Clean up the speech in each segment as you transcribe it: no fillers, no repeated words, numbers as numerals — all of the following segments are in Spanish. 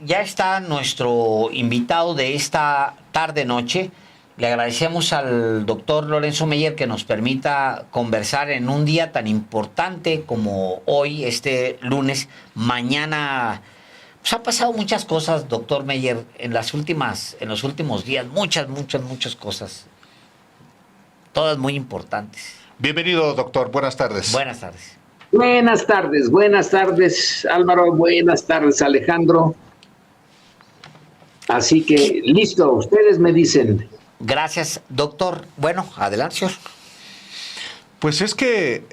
ya está nuestro invitado de esta tarde-noche. Le agradecemos al doctor Lorenzo Meyer que nos permita conversar en un día tan importante como hoy, este lunes. Mañana, pues ha pasado muchas cosas, doctor Meyer, en los últimos días, muchas cosas, todas muy importantes. Bienvenido, doctor. Buenas tardes. Buenas tardes. Buenas tardes, Álvaro. Buenas tardes, Alejandro. Así que, listo, ustedes me dicen. Gracias, doctor. Bueno, adelante, señor. Pues es que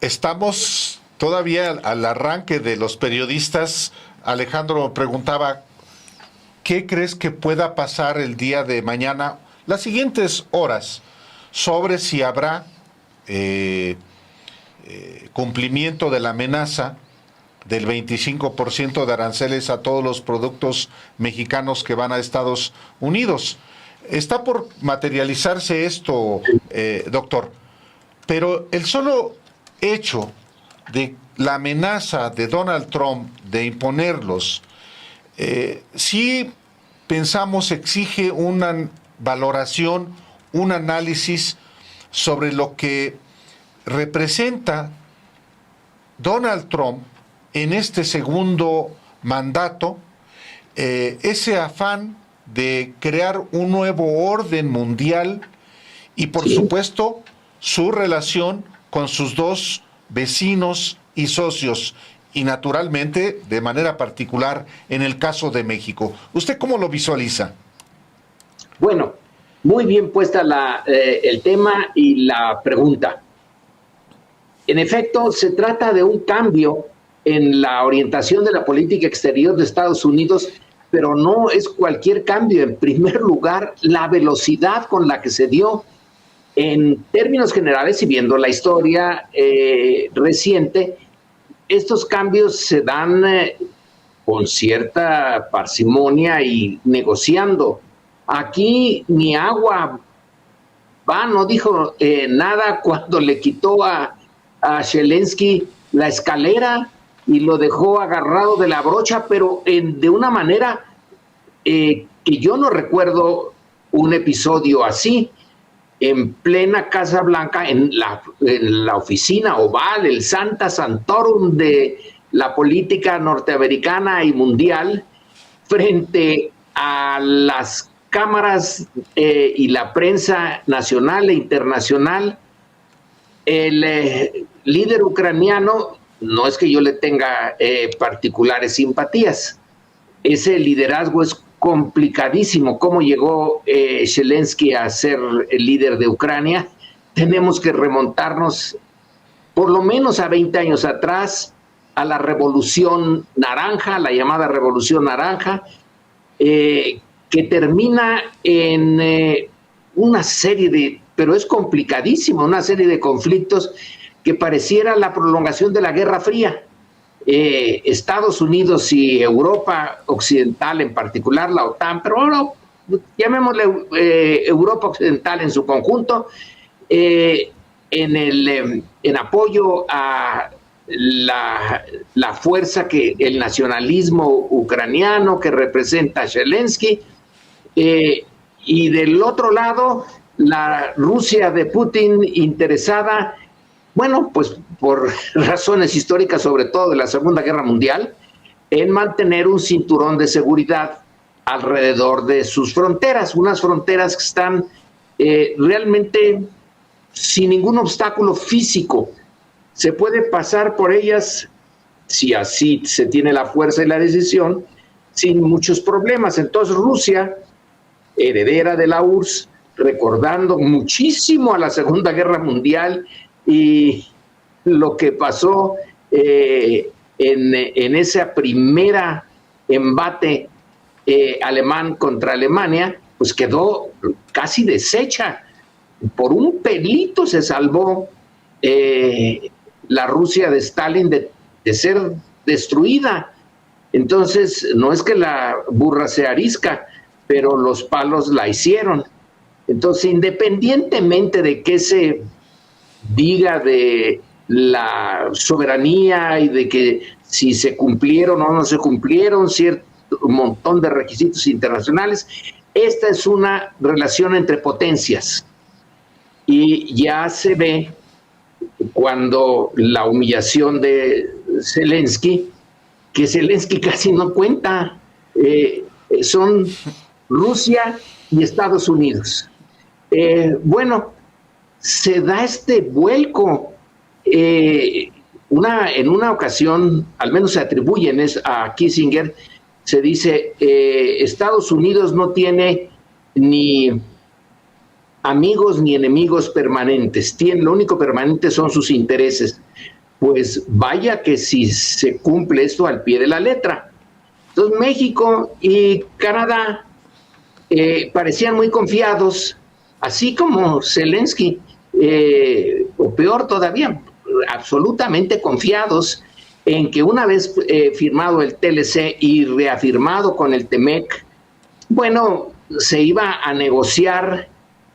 estamos todavía al arranque de los periodistas. Alejandro preguntaba, ¿qué crees que pueda pasar el día de mañana, las siguientes horas, sobre si habrá cumplimiento de la amenaza del 25% de aranceles a todos los productos mexicanos que van a Estados Unidos? Está por materializarse esto, doctor, pero el solo hecho de la amenaza de Donald Trump de imponerlos, sí pensamos exige una valoración, un análisis sobre lo que representa Donald Trump en este segundo mandato, ese afán de crear un nuevo orden mundial y, por supuesto, su relación con sus dos vecinos y socios, y naturalmente, de manera particular, en el caso de México. ¿Usted cómo lo visualiza? Bueno, muy bien puesta el tema y la pregunta. En efecto, se trata de un cambio en la orientación de la política exterior de Estados Unidos, pero no es cualquier cambio. En primer lugar, la velocidad con la que se dio. En términos generales, y viendo la historia reciente, estos cambios se dan con cierta parsimonia y negociando. Aquí ni agua va, no dijo nada cuando le quitó a Zelensky la escalera y lo dejó agarrado de la brocha, pero de una manera que yo no recuerdo un episodio así. En plena Casa Blanca, en la oficina oval, el Santa Santorum de la política norteamericana y mundial, frente a las cámaras y la prensa nacional e internacional, el líder ucraniano, no es que yo le tenga particulares simpatías, ese liderazgo es complicadísimo. ¿Cómo llegó Zelensky a ser el líder de Ucrania? Tenemos que remontarnos por lo menos a 20 años atrás, a la Revolución Naranja, la llamada Revolución Naranja, que termina en una serie pero es complicadísimo, una serie de conflictos que pareciera la prolongación de la Guerra Fría. Estados Unidos y Europa Occidental, en particular la OTAN, pero ahora llamémosle Europa Occidental en su conjunto, en apoyo a la fuerza el nacionalismo ucraniano que representa Zelensky, y del otro lado la Rusia de Putin interesada, bueno, pues por razones históricas, sobre todo de la Segunda Guerra Mundial, en mantener un cinturón de seguridad alrededor de sus fronteras, unas fronteras que están realmente sin ningún obstáculo físico. Se puede pasar por ellas, si así se tiene la fuerza y la decisión, sin muchos problemas. Entonces Rusia, heredera de la URSS, recordando muchísimo a la Segunda Guerra Mundial y lo que pasó en esa primera embate alemán contra Alemania, pues quedó casi deshecha. Por un pelito se salvó la Rusia de Stalin de ser destruida. Entonces, no es que la burra sea arisca, pero los palos la hicieron. Entonces, independientemente de qué se diga de la soberanía y de que si se cumplieron o no se cumplieron un montón de requisitos internacionales. Esta es una relación entre potencias y ya se ve cuando la humillación de Zelensky, que Zelensky casi no cuenta, son Rusia y Estados Unidos. Bueno, se da este vuelco. En una ocasión, al menos se atribuyen a Kissinger, se dice, Estados Unidos no tiene ni amigos ni enemigos permanentes, lo único permanente son sus intereses. Pues vaya que si se cumple esto al pie de la letra. Entonces México y Canadá parecían muy confiados, así como Zelensky, o peor todavía, absolutamente confiados en que una vez firmado el TLC y reafirmado con el TEMEC, bueno, se iba a negociar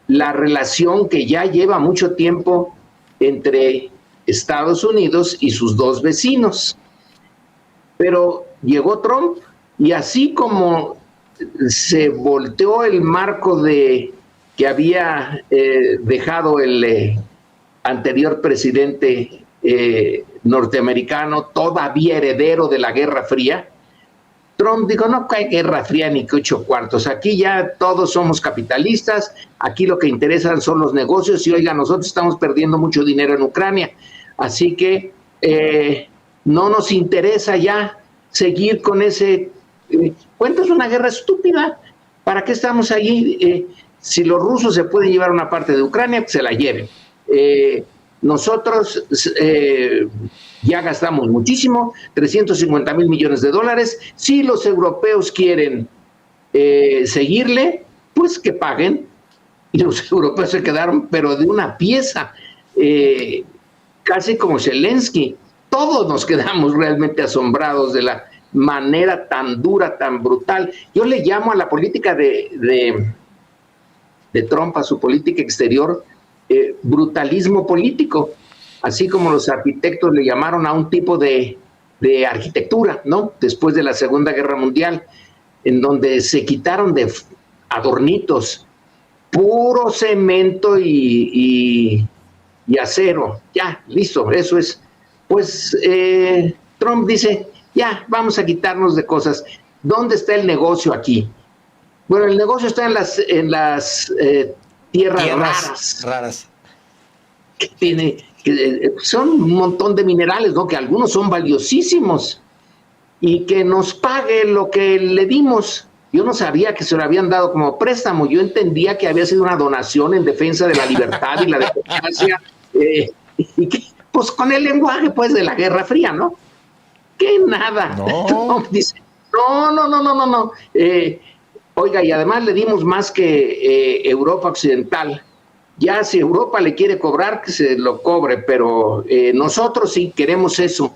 la relación que ya lleva mucho tiempo entre Estados Unidos y sus dos vecinos. Pero llegó Trump y así como se volteó el marco que había dejado el anterior presidente norteamericano, todavía heredero de la Guerra Fría, Trump dijo, no hay Guerra Fría ni que 8 cuartos, aquí ya todos somos capitalistas, aquí lo que interesan son los negocios y oiga, nosotros estamos perdiendo mucho dinero en Ucrania, así que no nos interesa ya seguir con ese cuento, es una guerra estúpida, ¿para qué estamos allí? Si los rusos se pueden llevar una parte de Ucrania, que se la lleven. Nosotros ya gastamos muchísimo, 350,000 millones de dólares. Si los europeos quieren seguirle, pues que paguen. Y los europeos se quedaron, pero de una pieza, casi como Zelensky. Todos nos quedamos realmente asombrados de la manera tan dura, tan brutal. Yo le llamo a la política de Trump, a su política exterior, brutalismo político, así como los arquitectos le llamaron a un tipo de arquitectura, ¿no? Después de la Segunda Guerra Mundial, en donde se quitaron de adornitos, puro cemento y acero, ya, listo, eso es. Pues Trump dice, ya, vamos a quitarnos de cosas. ¿Dónde está el negocio aquí? Bueno, el negocio está en las tierras raras. Que son un montón de minerales, ¿no? Que algunos son valiosísimos y que nos pague lo que le dimos. Yo no sabía que se lo habían dado como préstamo, yo entendía que había sido una donación en defensa de la libertad y la democracia, y que, pues con el lenguaje pues de la Guerra Fría, ¿no? Que nada. No. Dice, no. Oiga, y además le dimos más que Europa Occidental. Ya si Europa le quiere cobrar, que se lo cobre, pero nosotros sí queremos eso,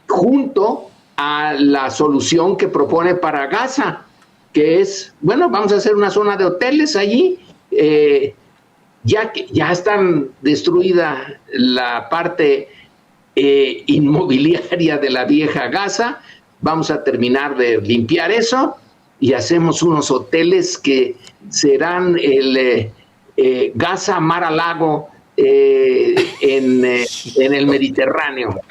junto a la solución que propone para Gaza, que es, bueno, vamos a hacer una zona de hoteles allí, ya están destruida la parte inmobiliaria de la vieja Gaza, vamos a terminar de limpiar eso y hacemos unos hoteles que serán el Gaza Mar a Lago en el Mediterráneo.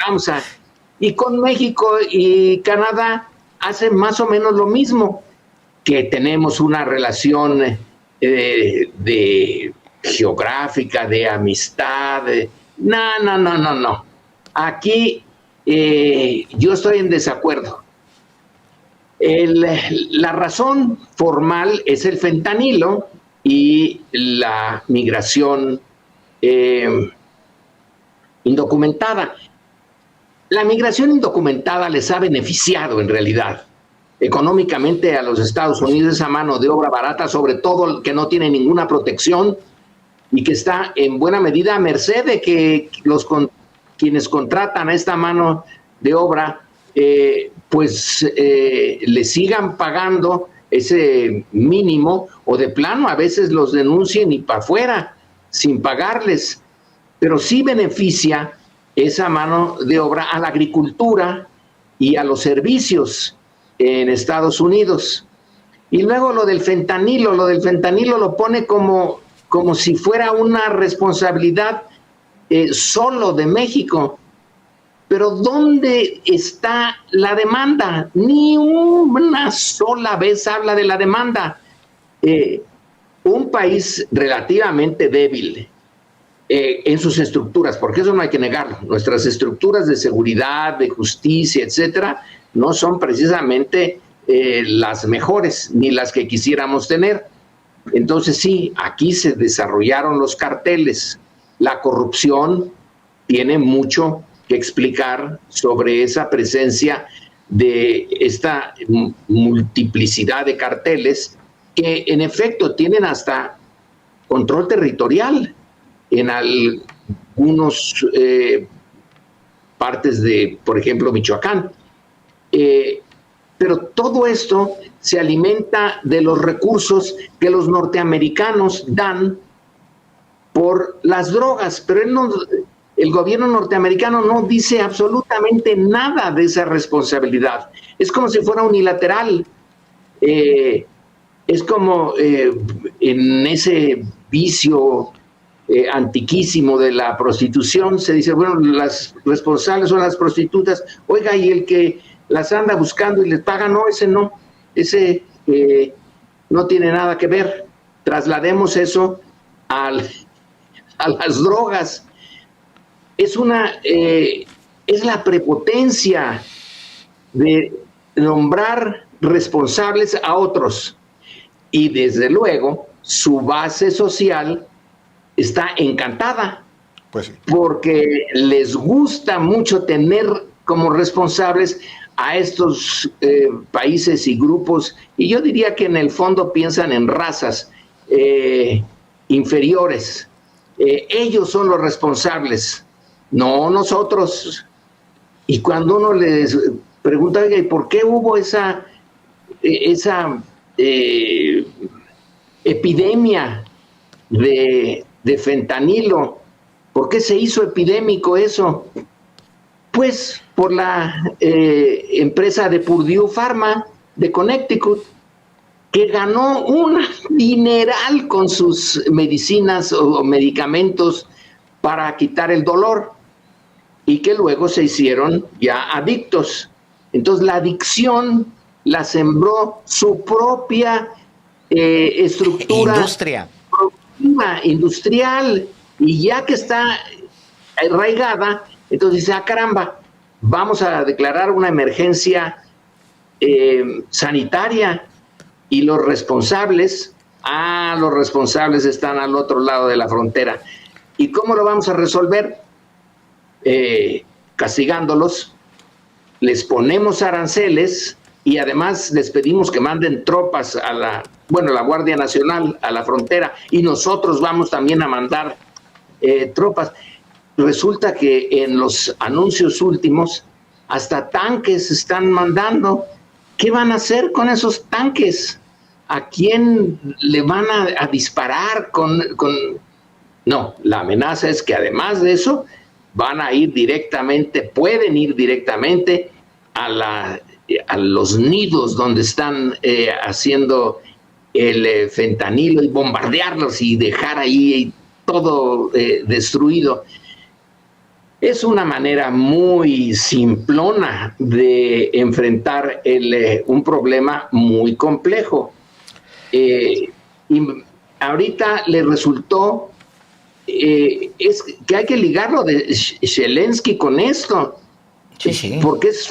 Y con México y Canadá hacen más o menos lo mismo, que tenemos una relación de geográfica, de amistad. No. Aquí yo estoy en desacuerdo. La razón formal es el fentanilo y la migración indocumentada. La migración indocumentada les ha beneficiado en realidad económicamente a los Estados Unidos, esa mano de obra barata, sobre todo que no tiene ninguna protección y que está en buena medida a merced de que quienes contratan a esta mano de obra le sigan pagando ese mínimo o de plano a veces los denuncien y para afuera sin pagarles, pero sí beneficia esa mano de obra a la agricultura y a los servicios. en Estados Unidos. Y luego lo del fentanilo lo pone como si fuera una responsabilidad solo de México. Pero ¿dónde está la demanda? Ni una sola vez habla de la demanda. Un país relativamente débil en sus estructuras, porque eso no hay que negarlo. Nuestras estructuras de seguridad, de justicia, etcétera, no son precisamente las mejores ni las que quisiéramos tener. Entonces sí, aquí se desarrollaron los carteles. La corrupción tiene mucho que explicar sobre esa presencia de esta multiplicidad de carteles que en efecto tienen hasta control territorial en algunos partes de, por ejemplo, Michoacán. Pero todo esto se alimenta de los recursos que los norteamericanos dan por las drogas, pero el gobierno norteamericano no dice absolutamente nada de esa responsabilidad. Es como si fuera unilateral. Es como en ese vicio antiquísimo de la prostitución, se dice, bueno, las responsables son las prostitutas. Oiga, y el que las anda buscando y les paga, no, ese no tiene nada que ver. Traslademos eso a las drogas. Es la prepotencia de nombrar responsables a otros, y desde luego su base social está encantada, pues sí, porque les gusta mucho tener como responsables a estos países y grupos, y yo diría que en el fondo piensan en razas inferiores. Ellos son los responsables, no nosotros. Y cuando uno les pregunta, ¿y por qué hubo esa epidemia de fentanilo? ¿Por qué se hizo epidémico eso? Pues por la empresa de Purdue Pharma de Connecticut, que ganó un dineral con sus medicinas o medicamentos para quitar el dolor, y que luego se hicieron ya adictos. Entonces la adicción la sembró su propia estructura industrial, y ya que está arraigada, entonces dice, caramba, vamos a declarar una emergencia sanitaria, y los responsables están al otro lado de la frontera. ¿Y cómo lo vamos a resolver? Castigándolos, les ponemos aranceles, y además les pedimos que manden tropas la Guardia Nacional a la frontera, y nosotros vamos también a mandar tropas. Resulta que en los anuncios últimos hasta tanques están mandando. ¿Qué van a hacer con esos tanques? ¿A quién le van a disparar No, la amenaza es que además de eso pueden ir directamente a los nidos donde están haciendo el fentanilo, y bombardearlos y dejar ahí todo destruido. Es una manera muy simplona de enfrentar un problema muy complejo. Y ahorita le resultó es que hay que ligarlo de Zelensky con esto, sí. Porque es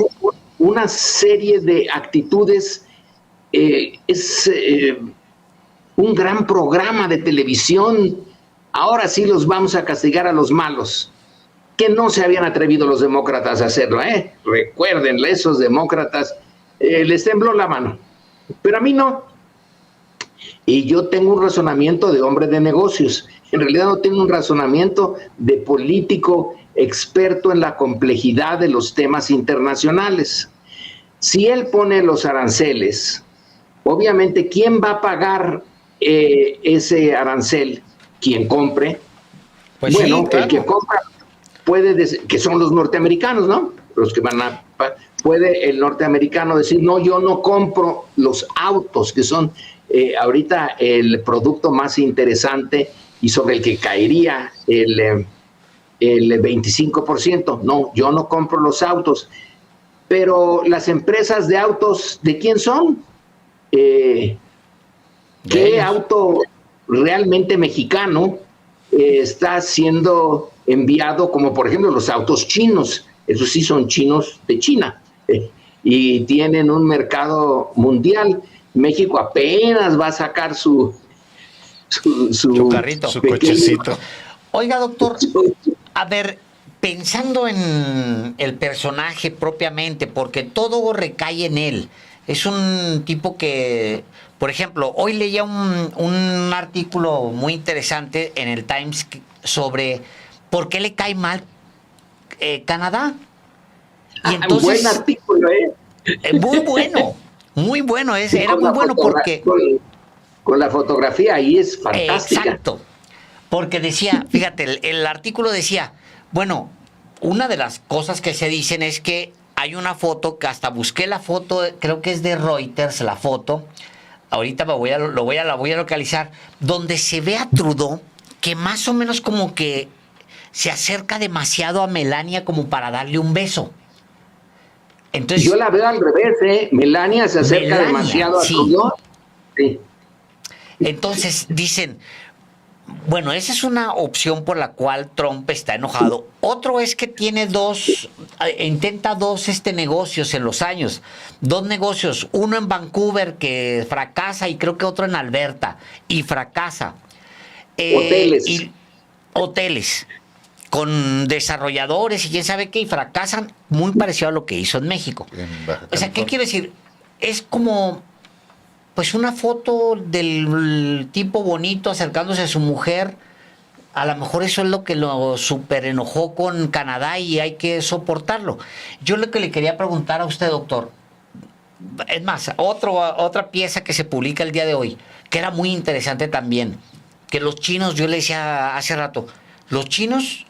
una serie de actitudes, es un gran programa de televisión. Ahora sí los vamos a castigar a los malos, que no se habían atrevido los demócratas a hacerlo, Recuérdenle, esos demócratas les tembló la mano, pero a mí no. Y yo tengo un razonamiento de hombre de negocios. En realidad no tengo un razonamiento de político experto en la complejidad de los temas internacionales. Si él pone los aranceles, obviamente, ¿quién va a pagar ese arancel? ¿Quién compre? Pues bueno, sí, claro. El que compra puede decir que son los norteamericanos, ¿no? Los que van a... puede el norteamericano decir, no, yo no compro los autos, que son ahorita el producto más interesante y sobre el que caería el 25%. No, yo no compro los autos. Pero las empresas de autos, ¿de quién son? ¿Qué auto realmente mexicano está siendo enviado, como por ejemplo los autos chinos? Esos sí son chinos de China y tienen un mercado mundial. México apenas va a sacar su carrito, su cochecito. Oiga, doctor, a ver, pensando en el personaje propiamente, porque todo recae en él. Es un tipo que, por ejemplo, hoy leía un artículo muy interesante en el Times sobre por qué le cae mal Canadá. Y entonces, buen artículo, muy bueno, era muy bueno porque... Con la fotografía ahí es fantástica. Exacto, porque decía, fíjate, el artículo decía, bueno, una de las cosas que se dicen es que hay una foto, que hasta busqué la foto, creo que es de Reuters la foto, ahorita la voy a localizar, donde se ve a Trudeau que más o menos como que se acerca demasiado a Melania como para darle un beso. Entonces, yo la veo al revés, Melania se acerca demasiado a Trudeau. Sí. Entonces dicen, bueno, esa es una opción por la cual Trump está enojado. Otro es que tiene intenta dos negocios en los años. 2 negocios, uno en Vancouver que fracasa y creo que otro en Alberta y fracasa. Hoteles con desarrolladores y quién sabe qué y fracasan, muy parecido a lo que hizo en México. O sea, ¿qué quiere decir? Es como... pues una foto del tipo bonito acercándose a su mujer, a lo mejor eso es lo que lo super enojó con Canadá y hay que soportarlo. Yo lo que le quería preguntar a usted, doctor, es más, otra pieza que se publica el día de hoy, que era muy interesante también, que los chinos, yo le decía hace rato, los chinos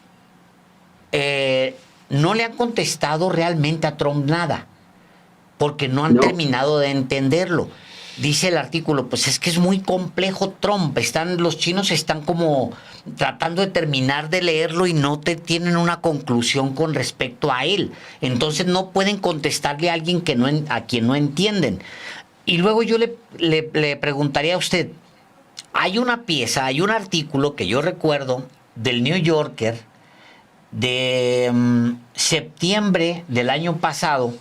no le han contestado realmente a Trump nada, porque no han terminado de entenderlo. Dice el artículo, pues es que es muy complejo Trump. Los chinos están como tratando de terminar de leerlo y no tienen una conclusión con respecto a él. Entonces no pueden contestarle a alguien a quien no entienden. Y luego yo le preguntaría a usted, hay un artículo que yo recuerdo del New Yorker de septiembre del año pasado,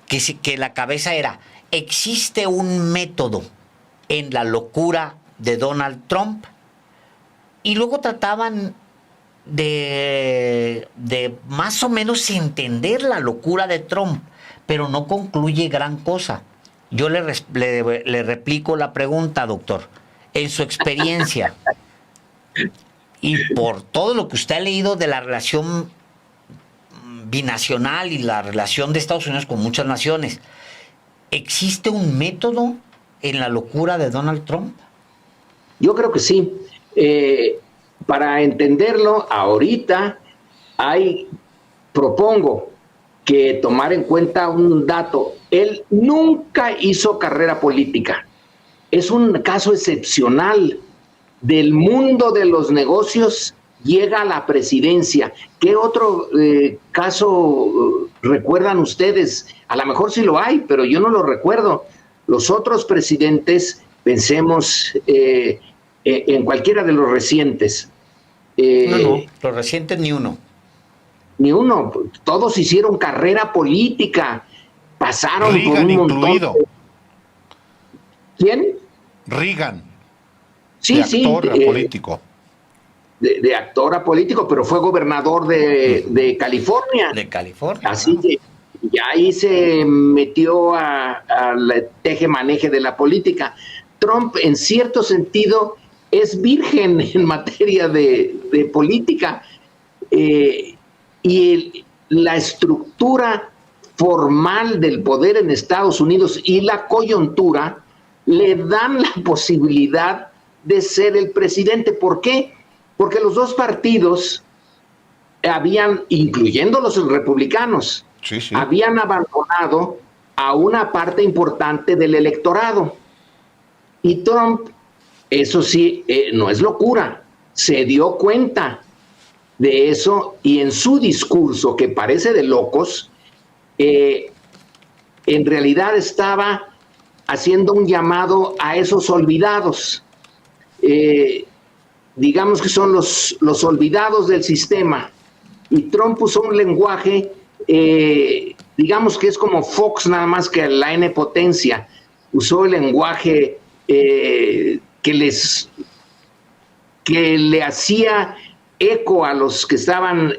que la cabeza era: existe un método en la locura de Donald Trump, y luego trataban de más o menos entender la locura de Trump, pero no concluye gran cosa. Yo le replico la pregunta, doctor. En su experiencia y por todo lo que usted ha leído de la relación binacional y la relación de Estados Unidos con muchas naciones, ¿existe un método en la locura de Donald Trump? Yo creo que sí. Para entenderlo, ahorita propongo que tomar en cuenta un dato. Él nunca hizo carrera política. Es un caso excepcional. Del mundo de los llega a la presidencia. ¿Qué otro caso recuerdan ustedes? A lo mejor sí lo hay, pero yo no lo recuerdo. Los otros presidentes, pensemos en cualquiera de los recientes. No, los recientes ni uno. Ni uno. Todos hicieron carrera política. Pasaron Reagan por un montón. Incluido. ¿Quién? Reagan. Sí, de actor a político. De actor a político, pero fue gobernador de California. De California. Así que ya ahí se metió al teje-maneje de la política. Trump, en cierto sentido, es virgen en materia de política. Y la estructura formal del poder en Estados Unidos y la coyuntura le dan la posibilidad de ser el presidente. ¿Por qué? Porque los dos partidos incluyendo los republicanos, Sí, sí. habían abandonado a una parte importante del electorado. Y Trump, eso sí, no es locura, se dio cuenta de eso y en su discurso, que parece de locos, en realidad estaba haciendo un llamado a esos olvidados. Digamos que son los olvidados del sistema. Y Trump usó un lenguaje, digamos que es como Fox, nada más que la N potencia. Usó el lenguaje que le hacía eco a los que estaban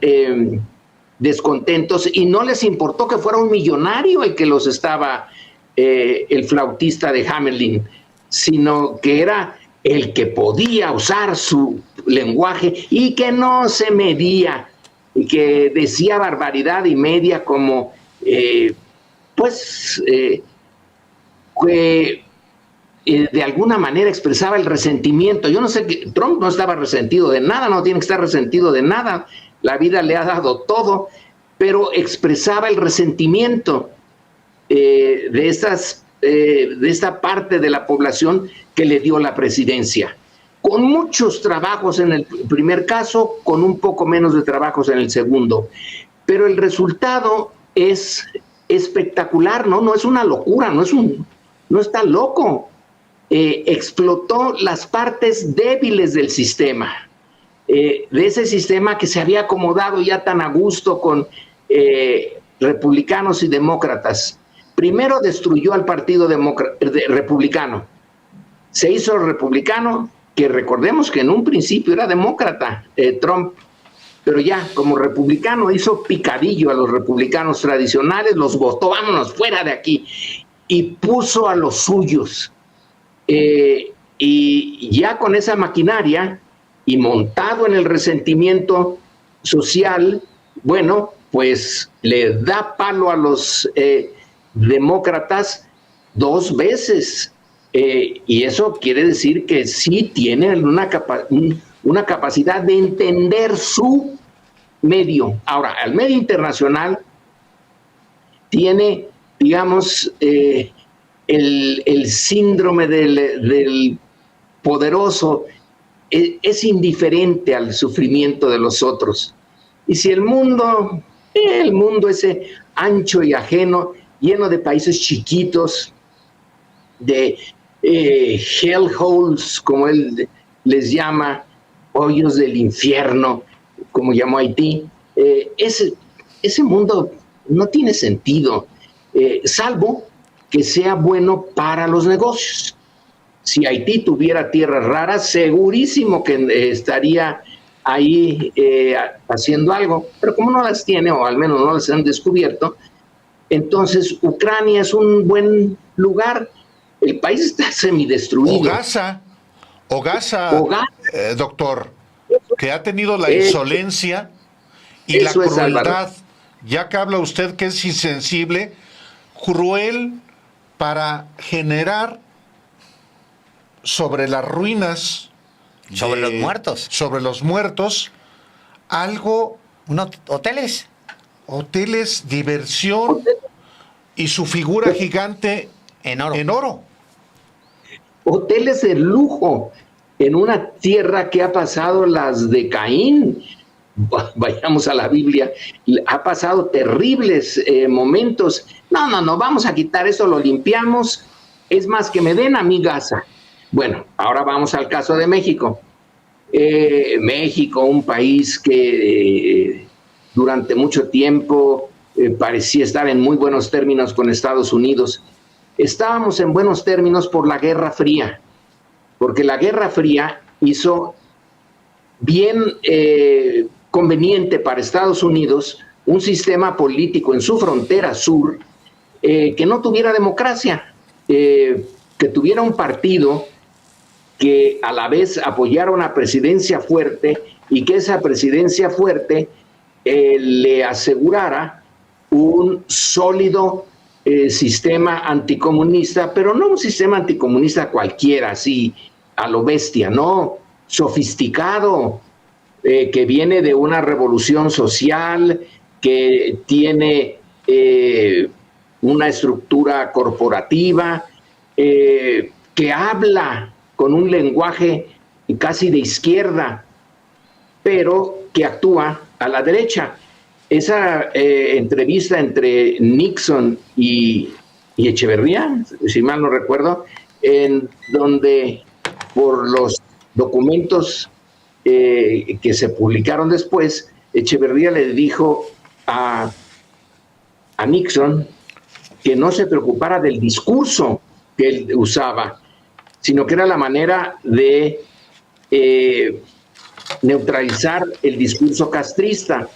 descontentos, y no les importó que fuera un millonario el que los estaba, el flautista de Hamelin, sino que era el que podía usar su lenguaje y que no se medía, y que decía barbaridad y media como, de alguna manera expresaba el resentimiento. Yo no sé, Trump no estaba resentido de nada, no tiene que estar resentido de nada, la vida le ha dado todo, pero expresaba el resentimiento de esta parte de la población que le dio la presidencia, con muchos trabajos en el primer caso, con un poco menos de trabajos en el segundo, pero el resultado es espectacular, ¿no? No es una locura, no está loco. Explotó las partes débiles del sistema, de ese sistema que se había acomodado ya tan a gusto con republicanos y demócratas. Primero destruyó al partido republicano, se hizo republicano, que recordemos que en un principio era demócrata, Trump, pero ya como republicano hizo picadillo a los republicanos tradicionales, los votó, vámonos fuera de aquí, y puso a los suyos. Y ya con esa maquinaria y montado en el resentimiento social, bueno, pues le da palo a los demócratas 2 veces. Y eso quiere decir que sí tienen una capacidad de entender su medio. Ahora, el medio internacional tiene, digamos, el síndrome del poderoso, es indiferente al sufrimiento de los otros. Y si el mundo ese ancho y ajeno, lleno de países chiquitos, de hellholes, como él les llama, hoyos del infierno, como llamó Haití, ese mundo no tiene sentido, salvo que sea bueno para los negocios. Si Haití tuviera tierras raras, segurísimo que estaría ahí haciendo algo, pero como no las tiene, o al menos no las han descubierto, entonces Ucrania es un buen lugar. El país está semidestruido. O Gaza, doctor, que ha tenido la insolencia y la crueldad, ya que habla usted que es insensible, cruel, para generar sobre las ruinas, sobre los muertos, algo, hoteles, diversión, y su figura gigante en oro. Hoteles de lujo en una tierra que ha pasado las de Caín. Vayamos a la Biblia, ha pasado terribles momentos. No, vamos a quitar eso, lo limpiamos. Es más, que me den a mí Gaza. Bueno, ahora vamos al caso de México. México, un país que durante mucho tiempo parecía estar en muy buenos términos con Estados Unidos. Estábamos en buenos términos por la Guerra Fría, porque la Guerra Fría hizo bien conveniente para Estados Unidos un sistema político en su frontera sur que no tuviera democracia, que tuviera un partido que a la vez apoyara una presidencia fuerte y que esa presidencia fuerte le asegurara un sólido sistema anticomunista, pero no un sistema anticomunista cualquiera, así a lo bestia, no, sofisticado, que viene de una revolución social, que tiene una estructura corporativa, que habla con un lenguaje casi de izquierda, pero que actúa a la derecha. Esa entrevista entre Nixon y Echeverría, si mal no recuerdo, en donde por los documentos que se publicaron después, Echeverría le dijo a Nixon que no se preocupara del discurso que él usaba, sino que era la manera de neutralizar el discurso castrista.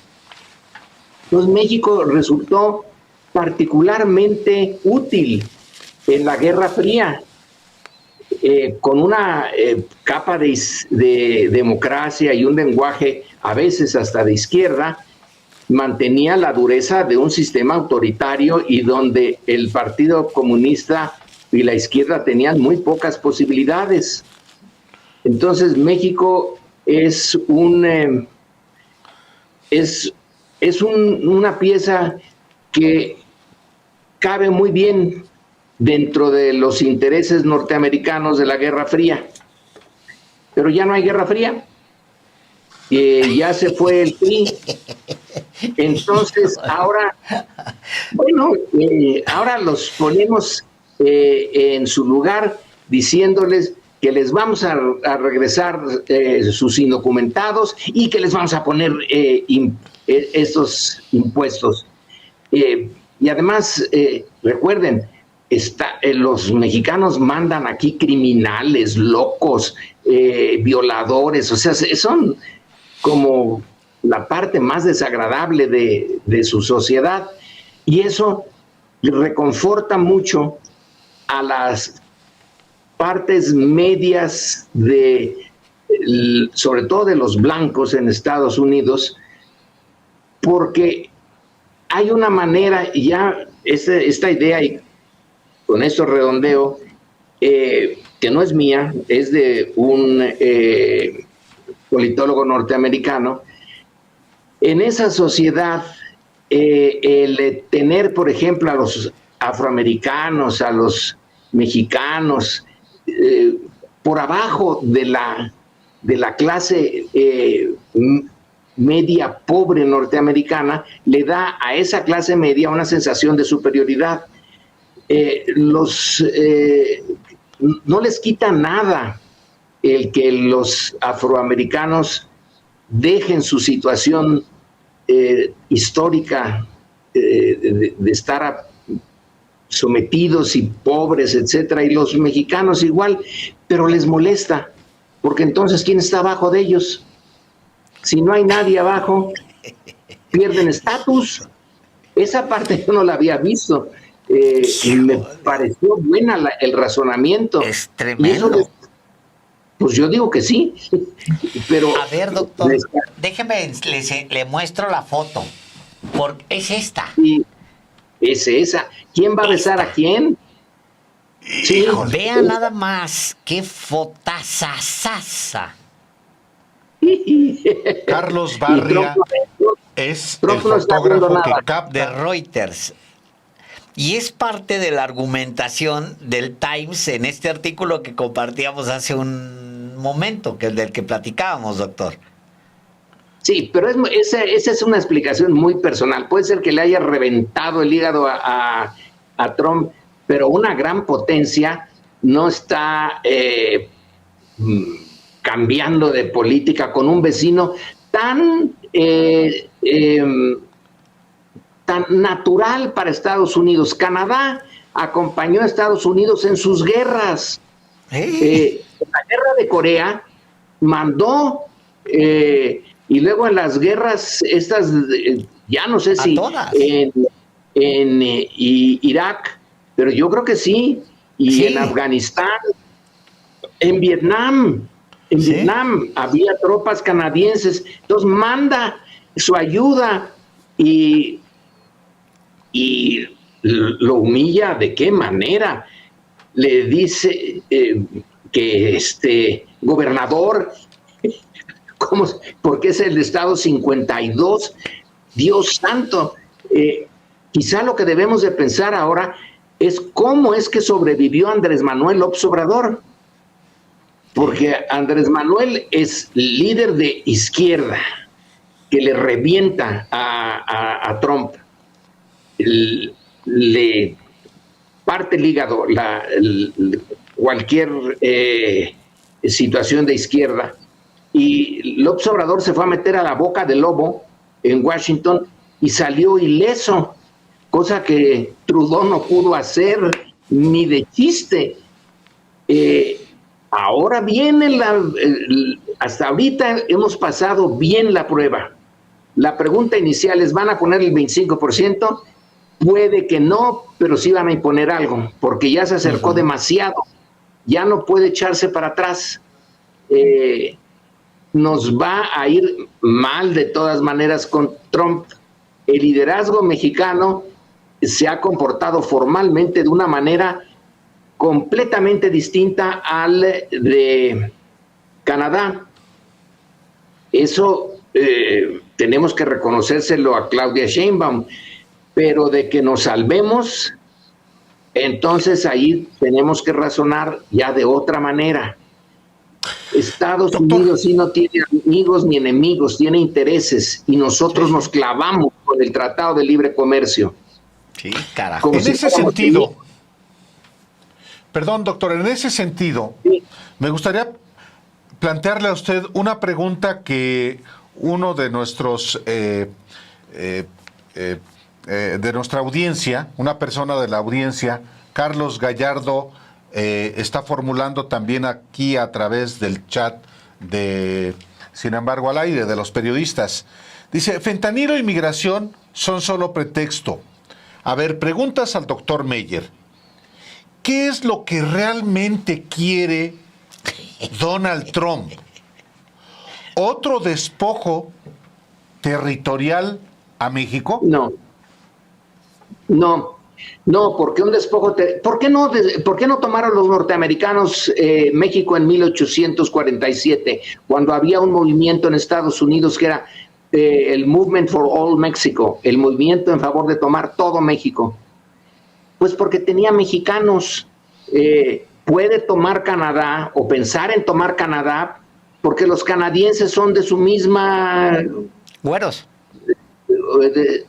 Entonces México resultó particularmente útil en la Guerra Fría, con una capa de democracia y un lenguaje a veces hasta de izquierda, mantenía la dureza de un sistema autoritario y donde el Partido Comunista y la izquierda tenían muy pocas posibilidades. Entonces México es una pieza que cabe muy bien dentro de los intereses norteamericanos de la Guerra Fría. Pero ya no hay Guerra Fría. Ya se fue el PRI. Entonces ahora, ahora los ponemos en su lugar diciéndoles que les vamos a regresar sus indocumentados y que les vamos a poner estos impuestos. Y además, recuerden, los mexicanos mandan aquí criminales, locos, violadores, o sea, son como la parte más desagradable de su sociedad, y eso reconforta mucho a las partes medias sobre todo de los blancos en Estados Unidos, porque hay una manera, y ya esta idea, y con esto redondeo, que no es mía, es de un politólogo norteamericano. En esa sociedad, el tener, por ejemplo, a los afroamericanos, a los mexicanos, por abajo de la clase media pobre norteamericana, le da a esa clase media una sensación de superioridad. No les quita nada el que los afroamericanos dejen su situación histórica de estar sometidos y pobres, etcétera, y los mexicanos igual, pero les molesta, porque entonces ¿quién está abajo de ellos? Si no hay nadie abajo, pierden estatus. Esa parte yo no la había visto. Me pareció buena el razonamiento. Es tremendo. Pues yo digo que sí, pero... A ver, doctor, déjeme, le muestro la foto. Es esta. Sí, es esa. ¿Quién va a besar a quién? Sí. Vea nada más, qué fotazazaza. Carlos Barria es el fotógrafo que capta de Reuters. Y es parte de la argumentación del Times en este artículo que compartíamos hace un momento, que es del que platicábamos, doctor. Sí, pero esa es una explicación muy personal. Puede ser que le haya reventado el hígado a Trump, pero una gran potencia no está cambiando de política con un vecino tan natural para Estados Unidos. Canadá acompañó a Estados Unidos en sus guerras. En la guerra de Corea mandó, y luego en las guerras estas, ya no sé si en Irak, pero yo creo que sí, y en Afganistán, en Vietnam. En Vietnam había tropas canadienses, entonces manda su ayuda y lo humilla. ¿De qué manera? Le dice que gobernador, porque es el estado 52, Dios santo, Quizá lo que debemos de pensar ahora es cómo es que sobrevivió Andrés Manuel López Obrador, porque Andrés Manuel es líder de izquierda, que le revienta a Trump, le parte el hígado cualquier situación de izquierda, y López Obrador se fue a meter a la boca del lobo en Washington y salió ileso, cosa que Trudeau no pudo hacer ni de chiste. Ahora viene hasta ahorita hemos pasado bien la prueba. La pregunta inicial es, ¿van a poner el 25%? Puede que no, pero sí van a imponer algo, porque ya se acercó demasiado, ya no puede echarse para atrás. Nos va a ir mal de todas maneras con Trump. El liderazgo mexicano se ha comportado formalmente de una manera completamente distinta al de Canadá. Eso tenemos que reconocérselo a Claudia Sheinbaum, pero de que nos salvemos, entonces ahí tenemos que razonar ya de otra manera. Estados Unidos sí no tiene amigos ni enemigos, tiene intereses, y nosotros nos clavamos con el Tratado de Libre Comercio. Sí, carajo. En ese sentido, perdón, doctor, en ese sentido, me gustaría plantearle a usted una pregunta que uno de nuestros de nuestra audiencia, una persona de la audiencia, Carlos Gallardo, está formulando también aquí a través del chat de Sin embargo al aire, de los periodistas. Dice, fentanilo y migración son solo pretexto. A ver, preguntas al doctor Meyer. ¿Qué es lo que realmente quiere Donald Trump? ¿Otro despojo territorial a México? No, porque un despojo... ¿Por qué no tomaron los norteamericanos México en 1847, cuando había un movimiento en Estados Unidos que era el Movement for All Mexico, el movimiento en favor de tomar todo México? Pues porque tenía mexicanos. Puede tomar Canadá o pensar en tomar Canadá porque los canadienses son de su misma... Güeros.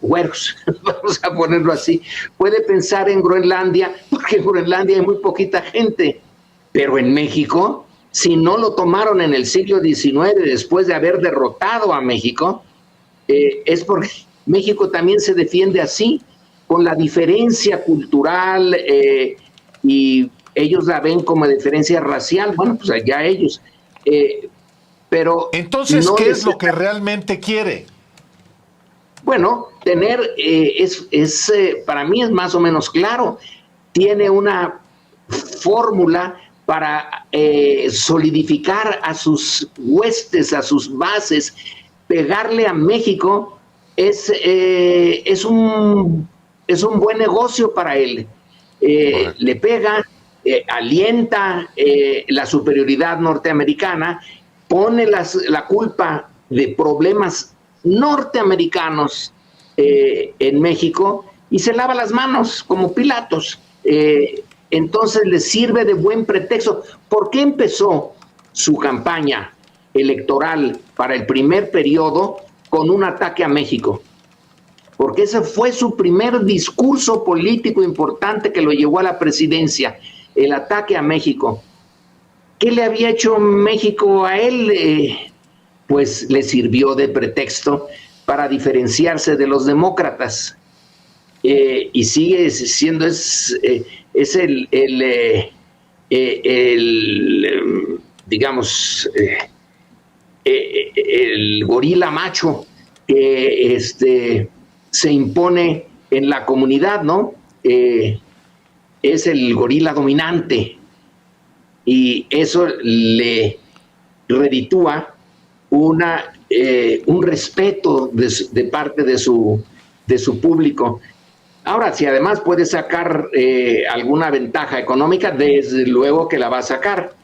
Güeros, vamos a ponerlo así. Puede pensar en Groenlandia, porque en Groenlandia hay muy poquita gente, pero en México, si no lo tomaron en el siglo XIX, después de haber derrotado a México, es porque México también se defiende así, con la diferencia cultural, y ellos la ven como diferencia racial. Bueno, pues allá ellos. Pero entonces, ¿qué es lo que realmente quiere? Bueno, tener, para mí es más o menos claro, tiene una fórmula para solidificar a sus huestes, a sus bases. Pegarle a México es un buen negocio para él. Le pega, alienta la superioridad norteamericana, pone la culpa de problemas norteamericanos en México y se lava las manos como Pilatos. Entonces le sirve de buen pretexto. ¿Por qué empezó su campaña electoral para el primer periodo con un ataque a México? Porque ese fue su primer discurso político importante que lo llevó a la presidencia, el ataque a México. ¿Qué le había hecho México a él? Pues le sirvió de pretexto para diferenciarse de los demócratas, y sigue siendo digamos, el gorila macho que se impone en la comunidad, ¿no? Es el gorila dominante, y eso le reditúa un respeto de parte de su público. Ahora, si además puede sacar alguna ventaja económica, desde luego que la va a sacar.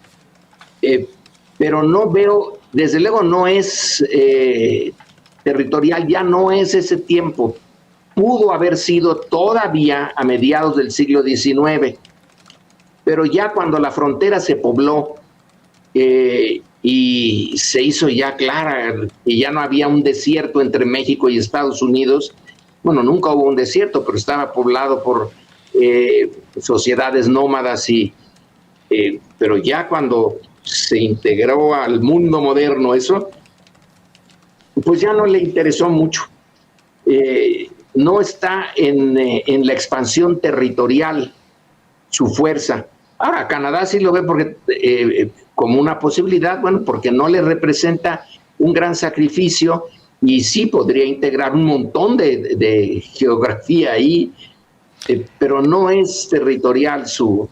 Pero no veo, desde luego no es territorial, ya no es ese tiempo. pudo haber sido todavía a mediados del siglo XIX, pero ya cuando la frontera se pobló y se hizo ya clara y ya no había un desierto entre México y Estados Unidos, bueno, nunca hubo un desierto, pero estaba poblado por sociedades nómadas, pero ya cuando se integró al mundo moderno eso, pues ya no le interesó mucho. No está en la expansión territorial su fuerza. Ahora, Canadá sí lo ve porque, como una posibilidad, bueno, porque no le representa un gran sacrificio y sí podría integrar un montón de geografía ahí, pero no es territorial su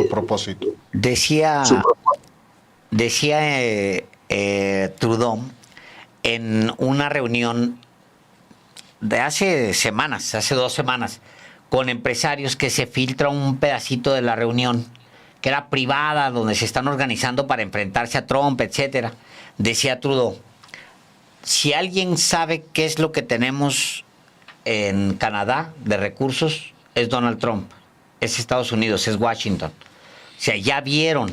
propósito. Decía Trudeau en una reunión de hace 2 semanas, con empresarios, que se filtra un pedacito de la reunión que era privada, donde se están organizando para enfrentarse a Trump, etcétera. Decía Trudeau: si alguien sabe qué es lo que tenemos en Canadá de recursos, es Donald Trump, es Estados Unidos, es Washington. O sea, ya vieron.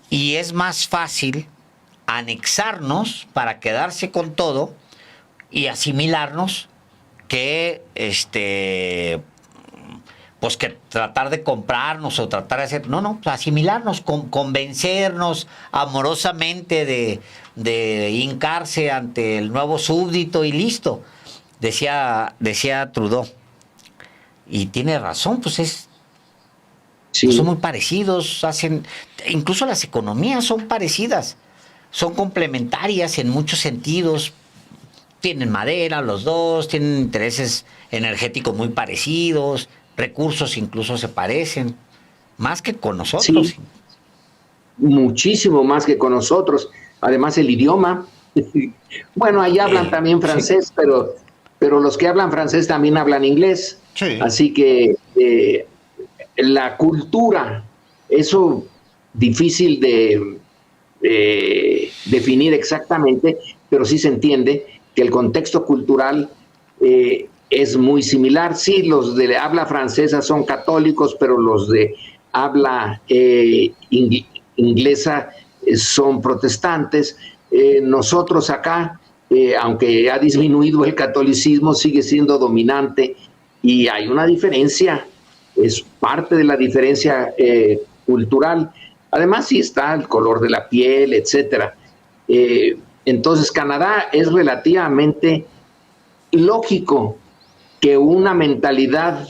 Y es más fácil anexarnos para quedarse con todo y asimilarnos que pues que tratar de comprarnos o tratar de hacer, no, asimilarnos, convencernos amorosamente de hincarse ante el nuevo súbdito y listo, decía Trudeau. Y tiene razón, pues son muy parecidos, incluso las economías son parecidas, son complementarias en muchos sentidos. Tienen madera los dos, tienen intereses energéticos muy parecidos, recursos incluso se parecen, más que con nosotros. Sí, muchísimo más que con nosotros. Además, el idioma. Bueno, ahí hablan también francés, sí, pero los que hablan francés también hablan inglés. Sí. Así que la cultura, eso difícil de definir exactamente, pero sí se entiende que el contexto cultural es muy similar. Sí, los de habla francesa son católicos, pero los de habla inglesa son protestantes. Nosotros acá, aunque ha disminuido el catolicismo, sigue siendo dominante y hay una diferencia, es parte de la diferencia cultural. Además, sí está el color de la piel, etcétera. Entonces, Canadá es relativamente lógico que una mentalidad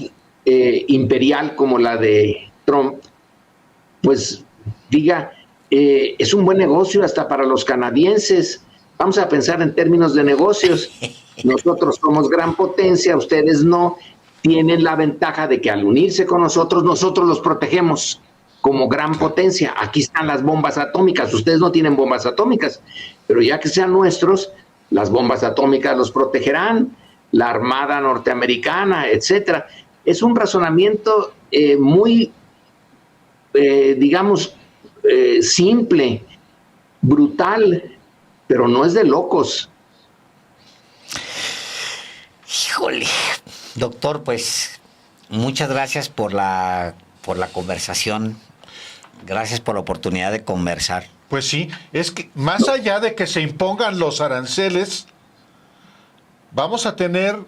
imperial como la de Trump, pues diga, es un buen negocio hasta para los canadienses. Vamos a pensar en términos de negocios. Nosotros somos gran potencia, ustedes no. Tienen la ventaja de que al unirse con nosotros los protegemos como gran potencia. Aquí están las bombas atómicas, ustedes no tienen bombas atómicas, pero ya que sean nuestros, las bombas atómicas los protegerán, la Armada norteamericana, etcétera. Es un razonamiento muy, digamos, simple, brutal, pero no es de locos. Híjole, doctor, pues muchas gracias por la conversación. Gracias por la oportunidad de conversar. Pues sí, es que más allá de que se impongan los aranceles, vamos a tener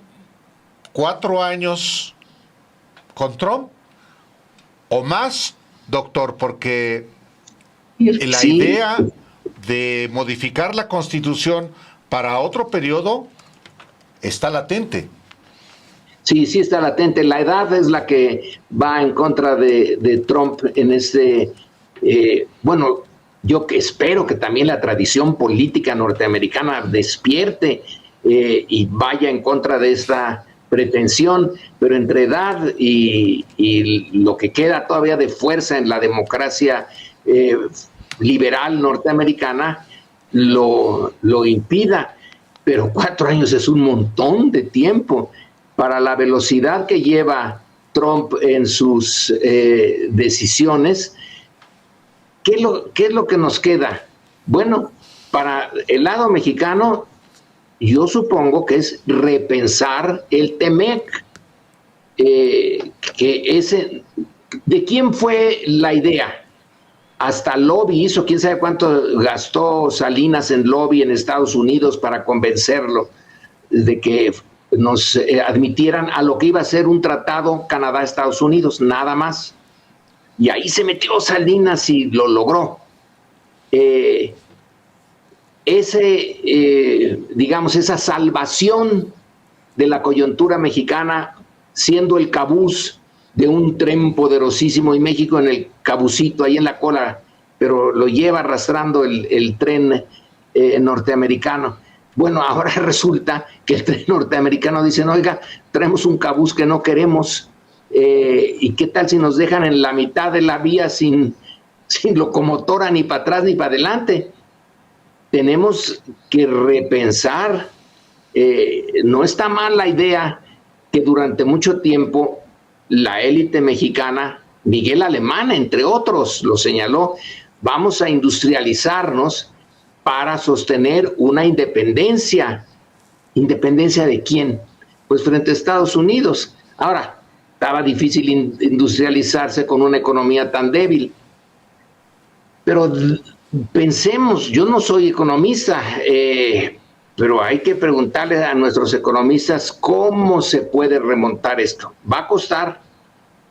4 años con Trump o más, doctor, porque la idea de modificar la Constitución para otro periodo está latente. Sí, sí está latente. La edad es la que va en contra de Trump en este... bueno, yo que espero que también la tradición política norteamericana despierte y vaya en contra de esta pretensión, pero entre edad y lo que queda todavía de fuerza en la democracia liberal norteamericana lo impida. Pero 4 años es un montón de tiempo para la velocidad que lleva Trump en sus decisiones. ¿Qué es lo que nos queda? Bueno, para el lado mexicano, yo supongo que es repensar el TEMEC, ¿de quién fue la idea? Hasta lobby hizo, quién sabe cuánto gastó Salinas en lobby en Estados Unidos para convencerlo de que nos admitieran a lo que iba a ser un tratado Canadá-Estados Unidos, nada más. Y ahí se metió Salinas y lo logró. Digamos, esa salvación de la coyuntura mexicana, siendo el cabuz de un tren poderosísimo, y México en el cabucito, ahí en la cola, pero lo lleva arrastrando el tren norteamericano. Bueno, ahora resulta que el tren norteamericano dice, oiga, traemos un cabuz que no queremos, ¿y qué tal si nos dejan en la mitad de la vía sin locomotora ni para atrás ni para adelante? Tenemos que repensar, no está mal la idea que durante mucho tiempo la élite mexicana, Miguel Alemán, entre otros, lo señaló, vamos a industrializarnos para sostener una independencia. ¿Independencia de quién? Pues frente a Estados Unidos. Ahora, estaba difícil industrializarse con una economía tan débil. Pero pensemos, yo no soy economista, pero hay que preguntarle a nuestros economistas cómo se puede remontar esto. Va a costar,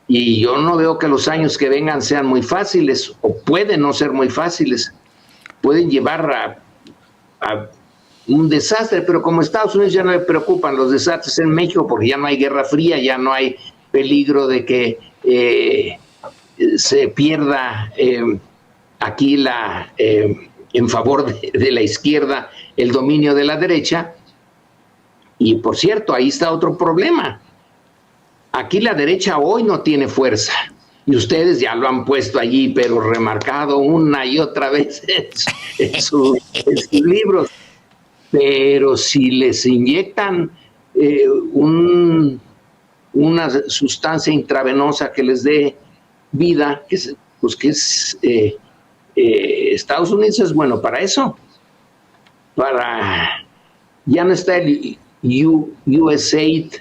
y yo no veo que los años que vengan sean muy fáciles, o pueden no ser muy fáciles. Pueden llevar a un desastre, pero como Estados Unidos ya no le preocupan los desastres en México, porque ya no hay guerra fría, ya no hay peligro de que se pierda aquí en favor de la izquierda el dominio de la derecha. Y por cierto, ahí está otro problema. Aquí la derecha hoy no tiene fuerza, y ustedes ya lo han puesto allí, pero remarcado una y otra vez en sus libros. Pero si les inyectan una sustancia intravenosa que les dé vida, Estados Unidos es bueno para eso. Ya no está el USAID,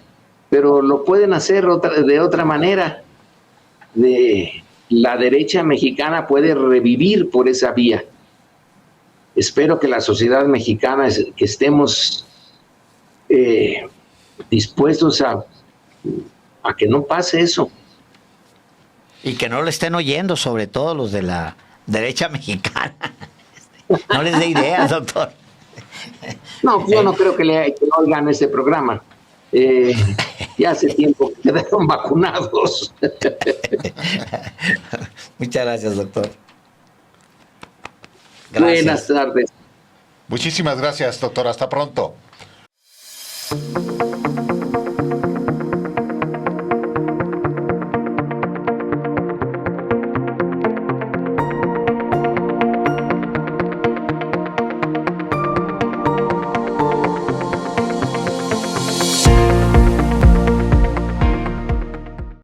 pero lo pueden hacer de otra manera. La derecha mexicana puede revivir por esa vía. Espero que la sociedad mexicana, que estemos dispuestos a que no pase eso. Y que no lo estén oyendo, sobre todo los de la derecha mexicana. No les dé ideas, doctor. No, yo no creo que oigan este programa. Ya hace tiempo que quedaron vacunados. Muchas gracias, doctor. Gracias. Buenas tardes. Muchísimas gracias, doctor. Hasta pronto.